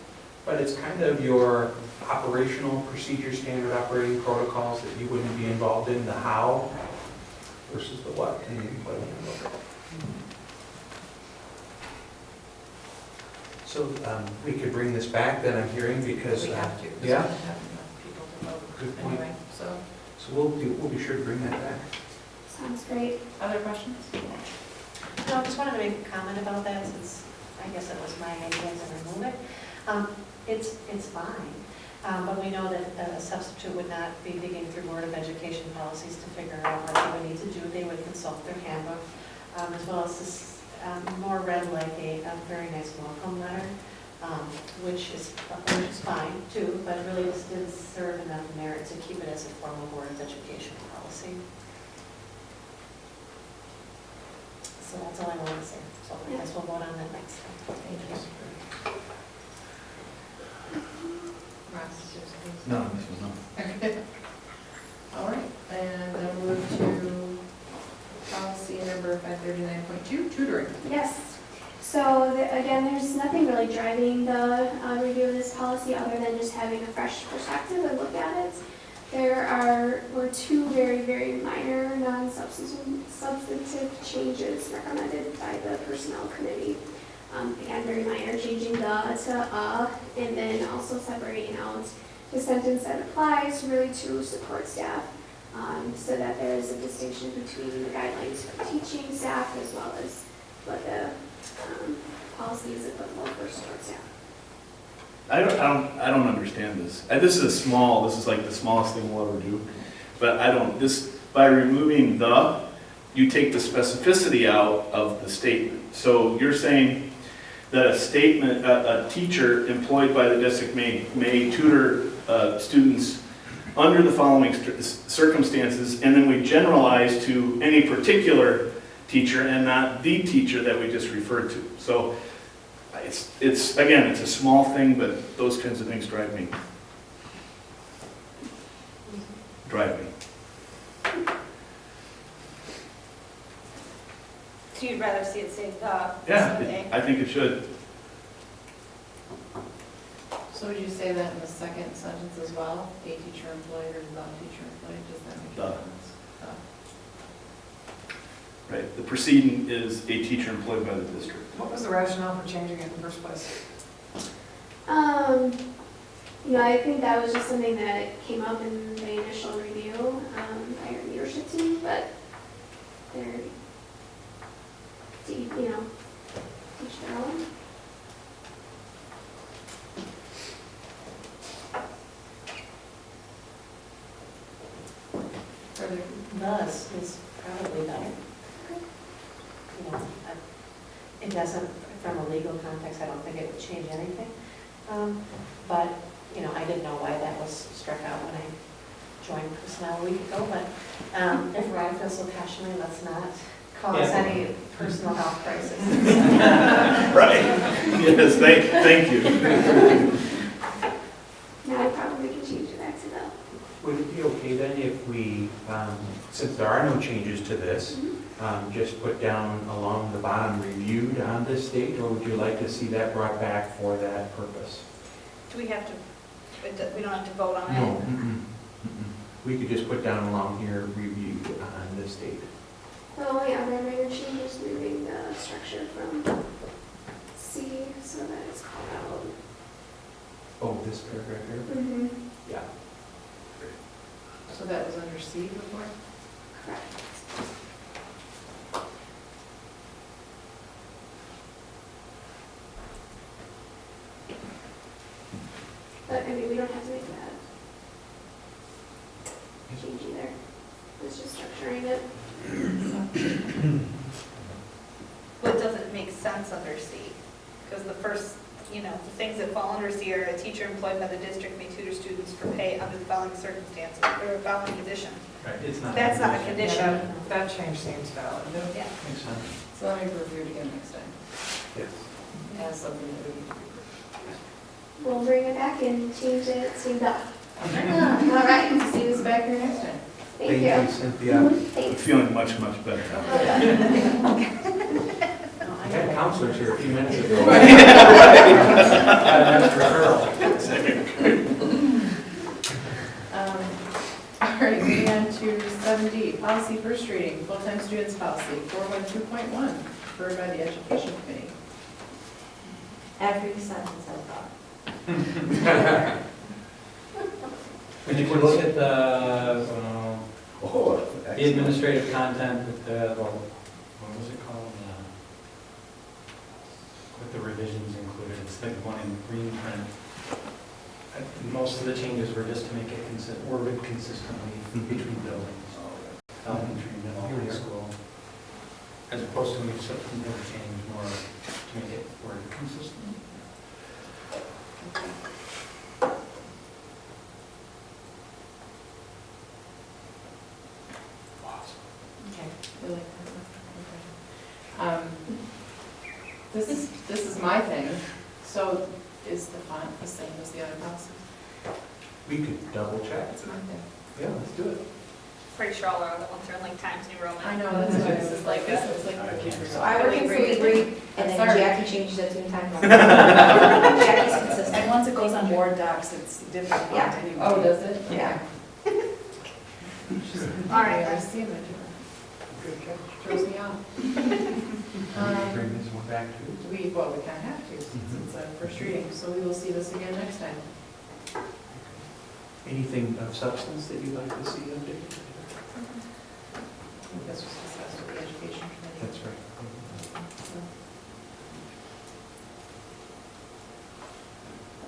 but it's kind of your operational procedure, standard operating protocols that you wouldn't be involved in, the how versus the what in the employee handbook. So we could bring this back then, I'm hearing, because, We have to, because we yeah, don't have enough people to vote Good point. anyway, so. so we'll be sure to bring that back. Sounds great. Other questions? No, I just wanted to make a comment about that since I guess it was my idea to remove it. It's fine, but we know that a substitute would not be digging through Board of Education policies to figure out what they would need to do. They would consult their handbook, as well as this, more read like a very nice welcome letter, which is fine too, but really just didn't serve enough merit to keep it as a formal Board of Education policy. So that's all I want to say. So I guess we'll vote on that next time. Thank you. Ross, is yours, please? No, this was not. Okay. All right, and then we'll move to policy number 539.2, tutoring. Yes. So again, there's nothing really driving the review of this policy other than just having a fresh perspective and look at it. There were 2 very, very minor non-substantive changes recommended by the Personnel Committee. Again, very minor, changing the to and then also separating out the sentence that applies really to support staff, so that there is a distinction between the guidelines for teaching staff as well as what the policy is applicable for support staff. I don't understand this. This is like the smallest thing we'll ever do. But by removing you take the specificity out of the statement. So you're saying that a teacher employed by the district may tutor students under the following circumstances, and then we generalize to any particular teacher and not the teacher that we just referred to. So it's again, it's a small thing, but those kinds of things drive me. So you'd rather see it say the? Yeah, I think it should. So would you say that in the second sentence as well? A teacher employed or the teacher employed, does that make The. sense? right? The precedent is a teacher employed by the district. What was the rationale for changing it in the first place? I think that was just something that came up in the initial review by our leadership team, but they're, teach their own. Further, thus is probably better. It doesn't, from a legal context, I don't think it would change anything. But, I didn't know why that was struck out when I joined personnel a week ago, but if Ryan feels so passionately, let's not cause any personal health crisis. Right. Yes, thank you. Now I probably can change it back to that. Would it be okay then if we, since there are no changes to this, just put down along the bottom reviewed on this date, or would you like to see that brought back for that purpose? Do we have to, we don't have to vote on it? No. We could just put down along here reviewed on this date. The only other minor change is moving the structure from C so that it's called out. Oh, this paragraph here? Mm-hmm. Yeah. So that was under C before? Correct. But, we don't have to make that change either. It's just structuring it. What doesn't make sense under C? Because the first, the things that fall under C are a teacher employed by the district may tutor students for pay under the following circumstances, or following condition. Right, it's not. That's not a condition. That change seems valid. Yeah. Makes sense. So let me review it again next time. Yes. As something that we need to We'll bring it back and change it, see that. All right, see you back here next time. Thank you. Thank you, Cynthia. I'm Thanks. feeling much better now. I had counselors here a few minutes ago. All right, moving on to 7D, policy first reading, full-time students policy, 412.1, referred by the education committee. Every sentence I thought. When you look at the administrative content with what was it called? With the revisions included, it's the one in green print. Most of the changes were just to make it worded consistently between buildings, elementary, middle, high school, as opposed to a substantive change more to make it worded consistent. Okay. You like that one? Okay. This is my thing, so is the font the same as the other policies? We could double check. It's my thing. Yeah, let's do it. Pretty sure all our other ones are like Times New Roman. I know, that's what this is like, this is like. So I would completely agree, and then Sorry. Jackie changes it 2 times. Jackie's consistent. And once it goes on board docs, it's different font Yeah. anyway. Oh, does it? Yeah. All right, I see it. Throws me off. Bring this one back too. We kind of have to, since it's a first reading, so we will see this again next time. Anything of substance that you'd like to see updated? I think this was discussed with the education committee. That's right.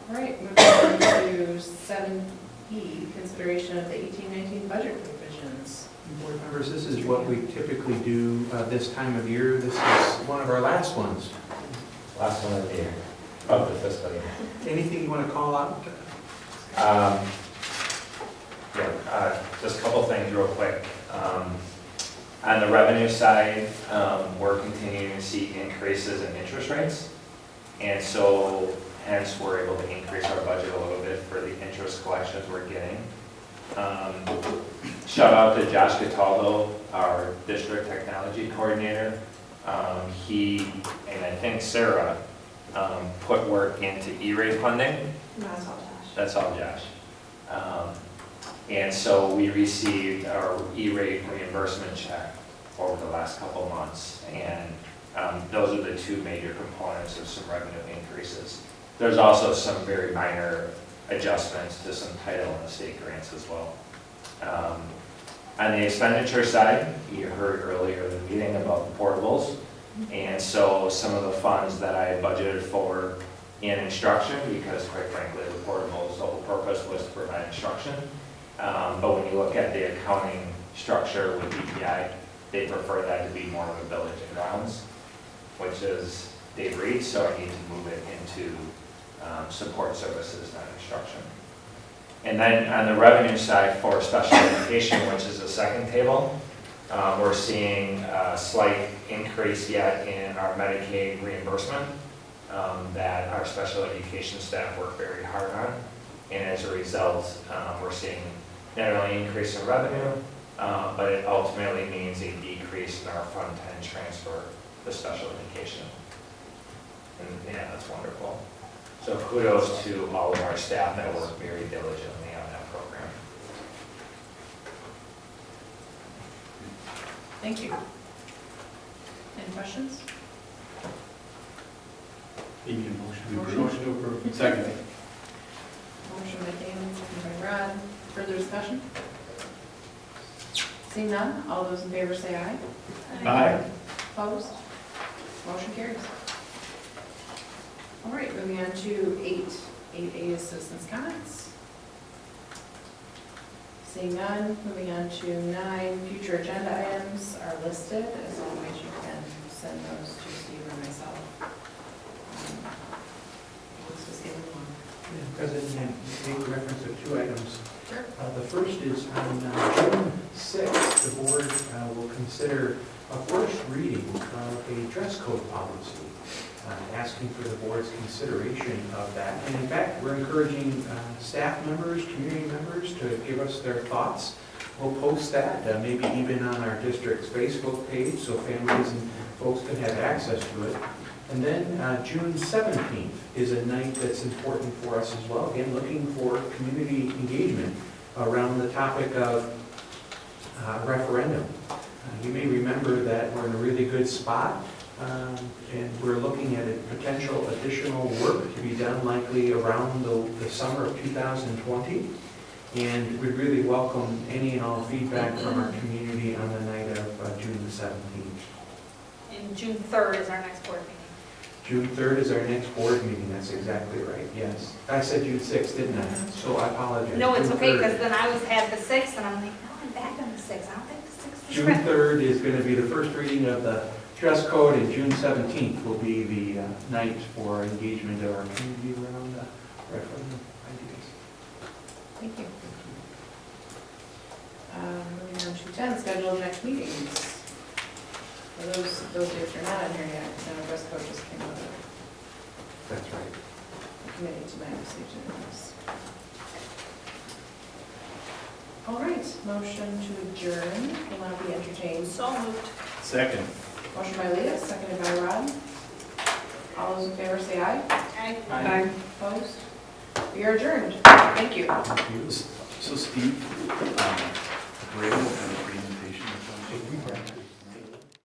All right, moving on to 7E, consideration of the 18-19 budget revisions. Board members, this is what we typically do this time of year. This is one of our last ones. Last one of the year, of the fiscal year. Anything you want to call out? Just a couple things real quick. On the revenue side, we're continuing to see increases in interest rates. And so hence we're able to increase our budget a little bit for the interest collections we're getting. Shout out to Josh Cataldo, our district technology coordinator. He, and I think Sarah, put work into E-rate funding. That's all, Josh. That's all Josh. And so we received our E-rate reimbursement check over the last couple of months. And those are the two major components of some revenue increases. There's also some very minor adjustments to some title and estate grants as well. On the expenditure side, you heard earlier in the meeting about the portables. And so some of the funds that I budgeted for in instruction, because quite frankly, the portables, the whole purpose was to provide instruction. But when you look at the accounting structure with DPI, they prefer that to be more of a village and grounds, which is Dave Reed, so I need to move it into support services, not instruction. And then on the revenue side for special education, which is the second table, we're seeing a slight increase yet in our Medicaid reimbursement that our special education staff work very hard on. And as a result, we're seeing not only an increase in revenue, but it ultimately means a decrease in our Fund 10 transfer to special education. And yeah, that's wonderful. So kudos to all of our staff that work very diligently on that program. Thank you. Any questions? You need a motion to Motion. approve. Motion to approve. Second. Motion by Damon, second by Rod. Further discussion? Seeing none, all those in favor say aye. Aye. Opposed? Motion carries. All right, moving on to 8A is citizens' comments. Seeing none, moving on to 9, future agenda items are listed. As always, you can send those to Steve or myself. Let's just give them one. President, make reference to 2 items. Sure. The first is on June 6th, the board will consider a first reading of a dress code policy, asking for the board's consideration of that. And in fact, we're encouraging staff members, community members to give us their thoughts. We'll post that, maybe even on our district's Facebook page, so families and folks can have access to it. And then June 17th is a night that's important for us as well. Again, looking for community engagement around the topic of referendum. You may remember that we're in a really good spot, and we're looking at a potential additional work to be done likely around the summer of 2020. And we really welcome any and all feedback from our community on the night of June the 17th. And June 3rd is our next board meeting. June 3rd is our next board meeting, that's exactly right, yes. I said June 6th, didn't I? So I apologize. No, it's June okay, 3rd. because then I had the 6th, and I'm like, no, I'm back on the 6th. I don't think the 6th is June right. 3rd is going to be the first reading of the dress code, and June 17th will be the night for engagement of our community around referendum ideas. Thank you. Moving on to 10, schedule next meetings. For those dates are not on here yet, because our dress code just came out of That's right. the committee tonight, so you didn't miss. All right, motion to adjourn will now be entertained. So moved. Second. Motion by Leah, seconded by Rod. All those in favor say aye. Aye. Aye. Opposed? We are adjourned. Thank you. So Steve, Greg will have a presentation